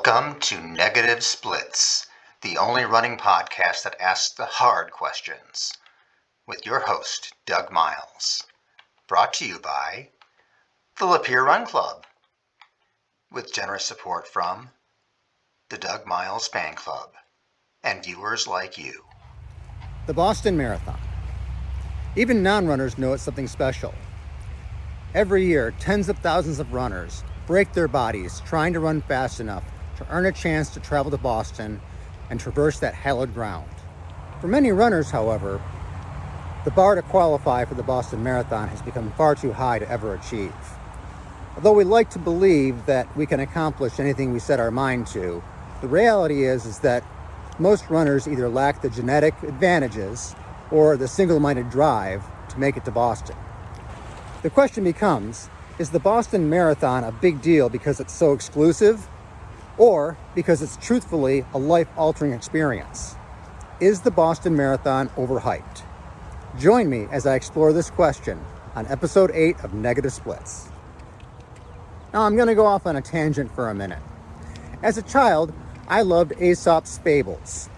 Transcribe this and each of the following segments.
Welcome to Negative Splits, the only running podcast that asks the hard questions, with your host, Doug Miles. Brought to you by the Lapeer Run Club, with generous support from the Doug Miles Fan Club and viewers like you. The Boston Marathon. Even non-runners know it's something special. Every year, tens of thousands of runners break their bodies trying to run fast enough to earn a chance to travel to Boston and traverse that hallowed ground. For many runners, however, the bar to qualify for the Boston Marathon has become far too high to ever achieve. Although we like to believe that we can accomplish anything we set our mind to, the reality is that most runners either lack the genetic advantages or the single-minded drive to make it to Boston. The question becomes, is the Boston Marathon a big deal because it's so exclusive, or because it's truthfully a life-altering experience? Is the Boston Marathon overhyped? Join me as I explore this question on episode 8 of Negative Splits. Now I'm going to go off on a tangent for a minute. As a child, I loved Aesop's Fables.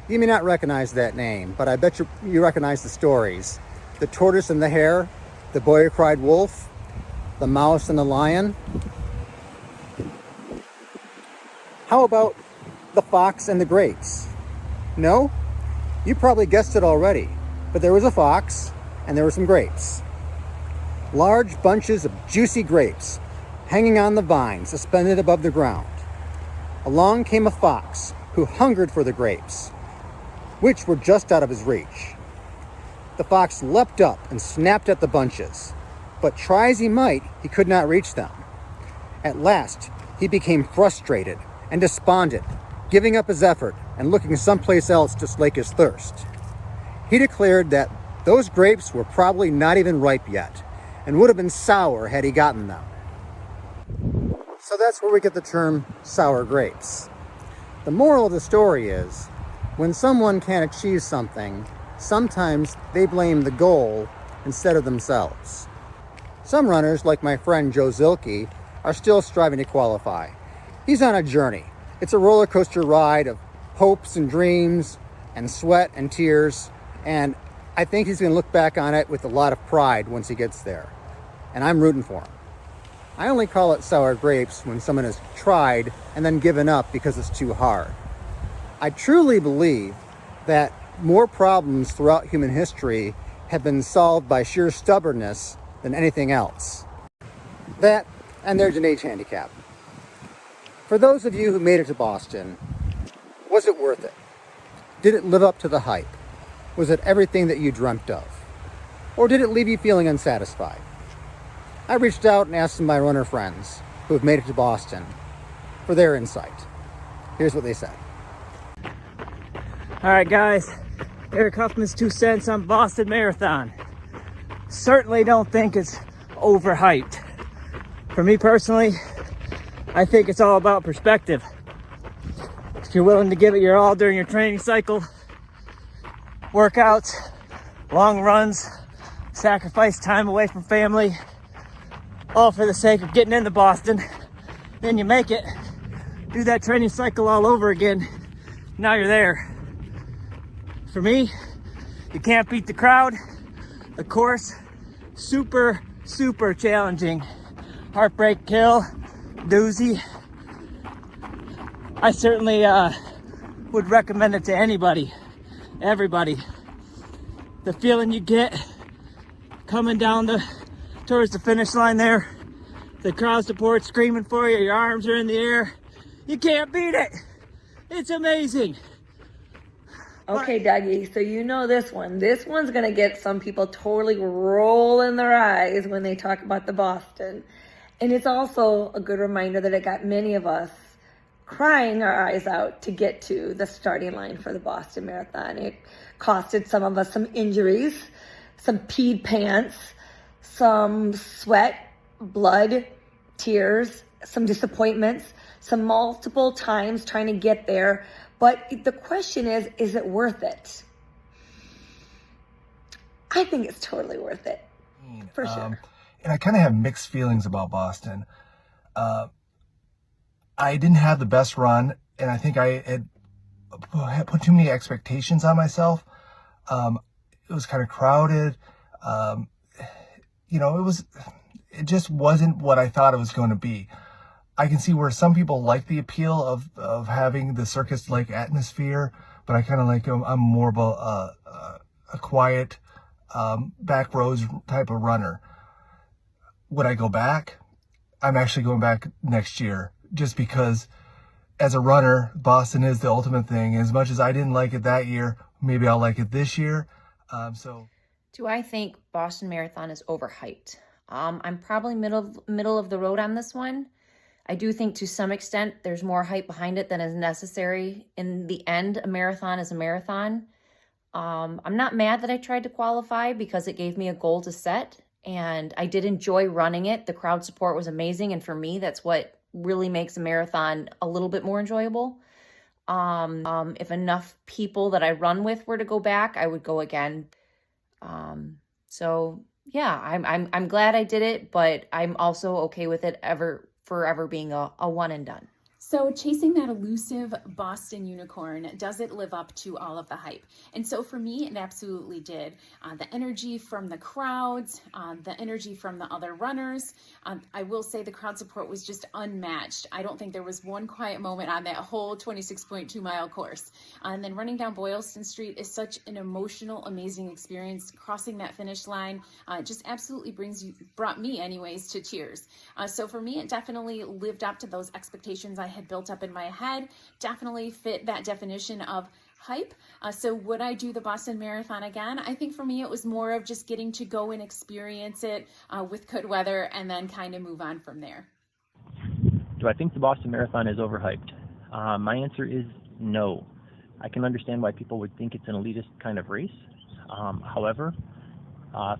You may not recognize that name, but I bet you recognize the stories. The tortoise and the hare, the boy who cried wolf, the mouse and the lion. How about the fox and the grapes? No? You probably guessed it already, but there was a fox and there were some grapes. Large bunches of juicy grapes hanging on the vine, suspended above the ground. Along came a fox who hungered for the grapes, which were just out of his reach. The fox leapt up and snapped at the bunches, but try as he might, he could not reach them. At last, he became frustrated and despondent, giving up his effort and looking someplace else to slake his thirst. He declared that those grapes were probably not even ripe yet and would have been sour had he gotten them. So that's where we get the term sour grapes. The moral of the story is, when someone can't achieve something, sometimes they blame the goal instead of themselves. Some runners, like my friend Joe Zilke, are still striving to qualify. He's on a journey. It's a roller coaster ride of hopes and dreams and sweat and tears, and I think he's going to look back on it with a lot of pride once he gets there. And I'm rooting for him. I only call it sour grapes when someone has tried and then given up because it's too hard. I truly believe that more problems throughout human history have been solved by sheer stubbornness than anything else. That, and there's an age handicap. For those of you who made it to Boston, was it worth it? Did it live up to the hype? Was it everything that you dreamt of? Or did it leave you feeling unsatisfied? I reached out and asked some of my runner friends who have made it to Boston for their insight. Here's what they said. All right, guys, Eric Huffman's 2 cents on Boston Marathon. Certainly don't think it's overhyped. For me personally, I think it's all about perspective. If you're willing to give it your all during your training cycle, workouts, long runs, sacrifice time away from family, all for the sake of getting into Boston, then you make it. Do that training cycle all over again. Now you're there. For me, you can't beat the crowd. The course, super challenging. Heartbreak kill, doozy. I certainly would recommend it to anybody, everybody. The feeling you get coming down towards the finish line there, the crowd support screaming for you, your arms are in the air. You can't beat it. It's amazing. Okay, Dougie, so you know this one. This one's going to get some people totally rolling their eyes when they talk about the Boston. And it's also a good reminder that it got many of us crying our eyes out to get to the starting line for the Boston Marathon. It costed some of us some injuries, some peed pants, some sweat, blood, tears, some disappointments, some multiple times trying to get there. But the question is it worth it? I think it's totally worth it, for sure. And I kind of have mixed feelings about Boston. I didn't have the best run, and I think I had put too many expectations on myself. It was kind of crowded. It just wasn't what I thought it was going to be. I can see where some people like the appeal of having the circus-like atmosphere, but I kind of like, I'm more of a quiet, back rows type of runner. Would I go back? I'm actually going back next year, just because as a runner, Boston is the ultimate thing. As much as I didn't like it that year, maybe I'll like it this year. Do I think Boston Marathon is overhyped? I'm probably middle of the road on this one. I do think to some extent there's more hype behind it than is necessary. In the end, a marathon is a marathon. I'm not mad that I tried to qualify because it gave me a goal to set, and I did enjoy running it. The crowd support was amazing, and for me, that's what really makes a marathon a little bit more enjoyable. If enough people that I run with were to go back, I would go again. So yeah, I'm glad I did it, but I'm also okay with it forever being a one and done. So chasing that elusive Boston unicorn, does it live up to all of the hype? And so for me, it absolutely did. The energy from the crowds, the energy from the other runners. I will say the crowd support was just unmatched. I don't think there was one quiet moment on that whole 26.2 mile course. And then running down Boylston Street is such an emotional, amazing experience. Crossing that finish line just absolutely brought me anyways to tears. So for me, it definitely lived up to those expectations I had built up in my head, definitely fit that definition of hype. So would I do the Boston Marathon again? I think for me it was more of just getting to go and experience it with good weather and then kind of move on from there. Do I think the Boston Marathon is overhyped? My answer is no. I can understand why people would think it's an elitist kind of race. However,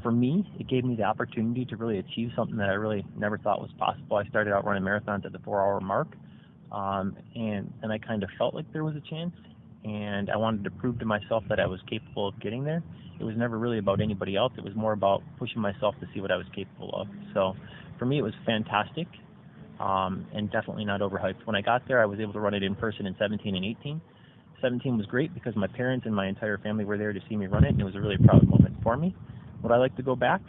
for me, it gave me the opportunity to really achieve something that I really never thought was possible. I started out running marathons at the 4-hour mark. And I kind of felt like there was a chance, and I wanted to prove to myself that I was capable of getting there. It was never really about anybody else. It was more about pushing myself to see what I was capable of. So for me, it was fantastic, and definitely not overhyped. When I got there, I was able to run it in person in 17 and 18. 17 was great because my parents and my entire family were there to see me run it, and it was a really proud moment for me. Would I like to go back?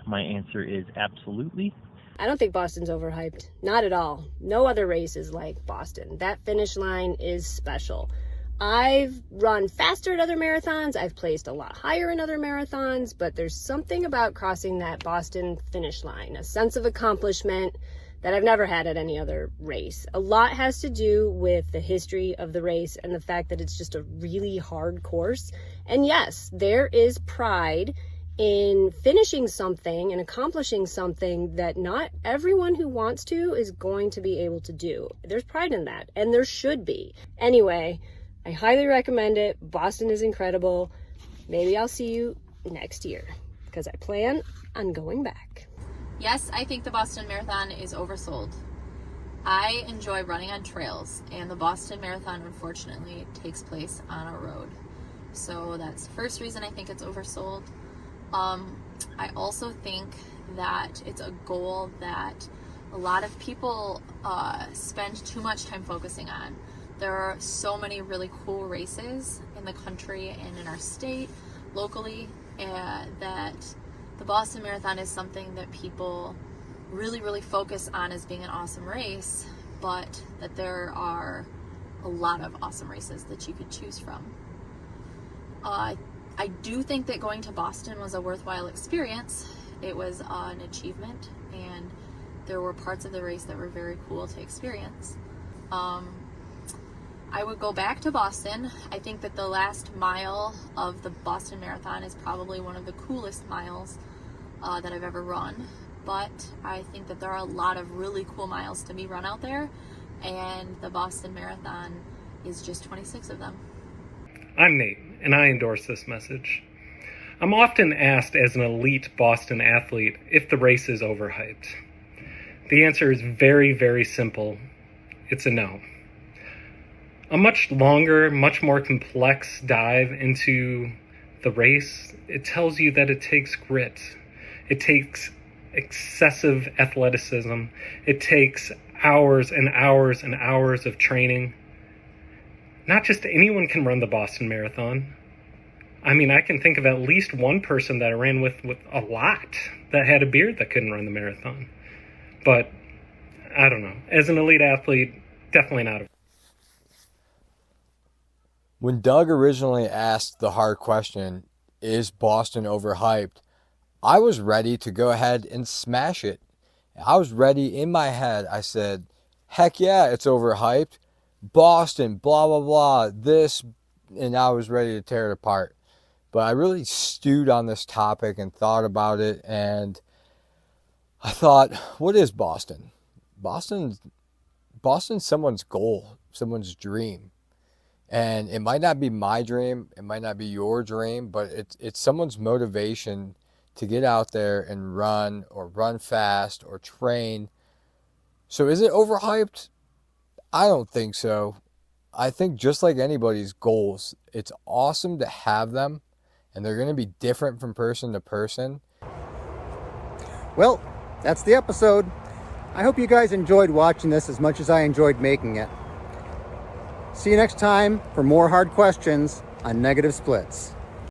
My answer is absolutely. I don't think Boston's overhyped. Not at all. No other race is like Boston. That finish line is special. I've run faster at other marathons. I've placed a lot higher in other marathons, but there's something about crossing that Boston finish line, a sense of accomplishment that I've never had at any other race. A lot has to do with the history of the race and the fact that it's just a really hard course. And yes, there is pride in finishing something and accomplishing something that not everyone who wants to is going to be able to do. There's pride in that, and there should be. Anyway, I highly recommend it. Boston is incredible. Maybe I'll see you next year because I plan on going back. Yes, I think the Boston Marathon is oversold. I enjoy running on trails, and the Boston Marathon, unfortunately, takes place on a road. So that's the first reason I think it's oversold. I also think that it's a goal that a lot of people spend too much time focusing on. There are so many really cool races in the country and in our state, locally, that the Boston Marathon is something that people really, really focus on as being an awesome race, but that there are a lot of awesome races that you could choose from. I do think that going to Boston was a worthwhile experience. It was an achievement, and there were parts of the race that were very cool to experience. I would go back to Boston. I think that the last mile of the Boston Marathon is probably one of the coolest miles that I've ever run, but I think that there are a lot of really cool miles to be run out there, and the Boston Marathon is just 26 of them. I'm Nate, and I endorse this message. I'm often asked as an elite Boston athlete if the race is overhyped. The answer is very, very simple. It's a no. A much longer, much more complex dive into the race, it tells you that it takes grit. It takes excessive athleticism. It takes hours and hours and hours of training. Not just anyone can run the Boston Marathon. I mean, I can think of at least one person that I ran with a lot that had a beard that couldn't run the marathon. But I don't know. As an elite athlete, definitely not. When Doug originally asked the hard question, is Boston overhyped? I was ready to go ahead and smash it. I was ready in my head. I said, heck yeah, it's overhyped. Boston, blah, blah, blah, this, and I was ready to tear it apart. But I really stewed on this topic and thought about it, and I thought, what is Boston? Boston's someone's goal, someone's dream. And it might not be my dream, it might not be your dream, but it's someone's motivation to get out there and run or run fast or train. So is it overhyped? I don't think so. I think just like anybody's goals, it's awesome to have them, and they're going to be different from person to person. Well, that's the episode. I hope you guys enjoyed watching this as much as I enjoyed making it. See you next time for more hard questions on negative splits.